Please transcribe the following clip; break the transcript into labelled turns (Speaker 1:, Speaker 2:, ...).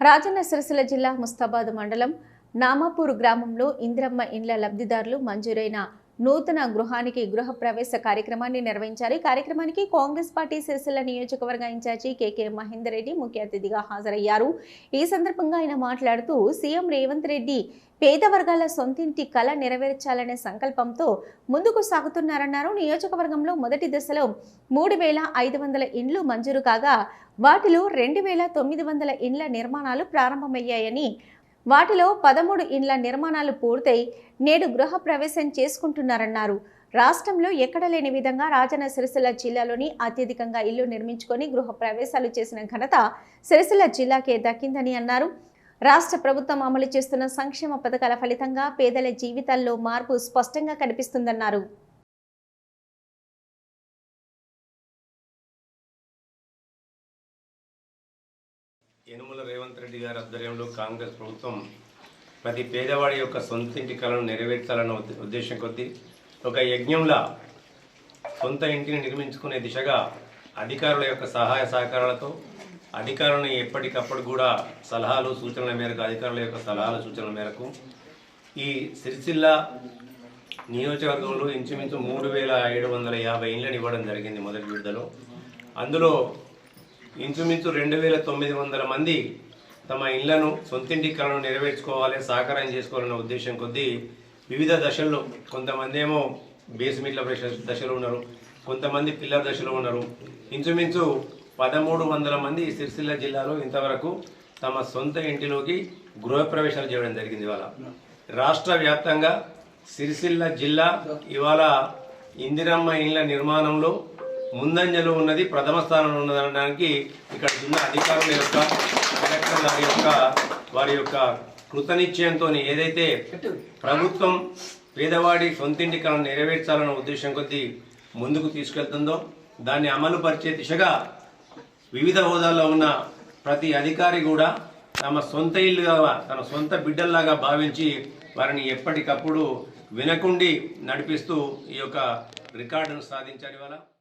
Speaker 1: రాజన్న సిరిసిల్ల జిల్లా ముస్తాబాద్ మండలం నామాపూర్ గ్రామంలో ఇంద్రమ్మ ఇండ్ల లబ్ధిదారులు మంజూరైన నూతన గృహానికి గృహ ప్రవేశ కార్యక్రమాన్ని నిర్వహించారు. కార్యక్రమానికి కాంగ్రెస్ పార్టీ సిరిసిల్ల నియోజకవర్గ ఇన్ఛార్జి కేకే మహేందర్ రెడ్డి ముఖ్య అతిథిగా హాజరయ్యారు. ఈ సందర్భంగా ఆయన మాట్లాడుతూ సీఎం రేవంత్ రెడ్డి పేద వర్గాల సొంతింటి కళ నెరవేర్చాలనే సంకల్పంతో ముందుకు సాగుతున్నారన్నారు. నియోజకవర్గంలో మొదటి దశలో 3,500 ఇండ్లు మంజూరు కాగా వాటిలో 2,900 ఇండ్ల నిర్మాణాలు ప్రారంభమయ్యాయని, వాటిలో 13 ఇండ్ల నిర్మాణాలు పూర్తయి నేడు గృహ ప్రవేశం చేసుకుంటున్నారన్నారు. రాష్ట్రంలో ఎక్కడ లేని విధంగా రాజన్న సిరిసిల్ల జిల్లాలోని అత్యధికంగా ఇల్లు నిర్మించుకొని గృహ ప్రవేశాలు చేసిన ఘనత సిరిసిల్ల జిల్లాకే దక్కిందని అన్నారు. రాష్ట్ర ప్రభుత్వం అమలు చేస్తున్న సంక్షేమ పథకాల ఫలితంగా పేదల జీవితాల్లో మార్పు స్పష్టంగా కనిపిస్తుందన్నారు.
Speaker 2: యనుమల రేవంత్ రెడ్డి గారి ఆధ్వర్యంలో కాంగ్రెస్ ప్రభుత్వం ప్రతి పేదవాడి యొక్క సొంతింటి కలను నెరవేర్చాలన్న ఉద్దేశం కొద్దీ ఒక యజ్ఞంలా సొంత ఇంటిని నిర్మించుకునే దిశగా అధికారుల యొక్క సహాయ సహకారాలతో అధికారులను ఎప్పటికప్పుడు కూడా సలహాలు సూచనల మేరకు అధికారుల యొక్క సలహాలు సూచనల మేరకు ఈ సిరిసిల్ల నియోజకవర్గంలో ఇంచుమించు 3,750 ఇండ్లను ఇవ్వడం జరిగింది మొదటి విడతలో. అందులో ఇంచుమించు 2,900 మంది తమ ఇళ్లను సొంతింటి కలను నెరవేర్చుకోవాలి, సహకారం చేసుకోవాలన్న ఉద్దేశం కొద్దీ వివిధ దశల్లో, కొంతమంది ఏమో బేస్మెంట్ల దశలో ఉన్నారు, కొంతమంది పిల్లర్ దశలో ఉన్నారు. ఇంచుమించు 1,300 మంది సిరిసిల్ల జిల్లాలో ఇంతవరకు తమ సొంత ఇంటిలోకి గృహప్రవేశాలు చేయడం జరిగింది. ఇవాళ రాష్ట్ర వ్యాప్తంగా సిరిసిల్ల జిల్లా ఇవాళ ఇందిరమ్మ ఇండ్ల నిర్మాణంలో ముందంజలో ఉన్నది, ప్రథమ స్థానంలో ఉన్నదనడానికి ఇక్కడ ఉన్న అధికారుల యొక్క కలెక్టర్ గారి యొక్క వారి యొక్క కృతనిశ్చయంతో ఏదైతే ప్రభుత్వం పేదవాడి సొంతింటి కలను నెరవేర్చాలన్న ఉద్దేశం కొద్దీ ముందుకు తీసుకెళ్తుందో దాన్ని అమలు పరిచే దిశగా వివిధ హోదాల్లో ఉన్న ప్రతి అధికారి కూడా తమ సొంత ఇల్లుగా, తన సొంత బిడ్డల్లాగా భావించి వారిని ఎప్పటికప్పుడు వినకుండి నడిపిస్తూ ఈ యొక్క రికార్డును సాధించారు. ఇవాళ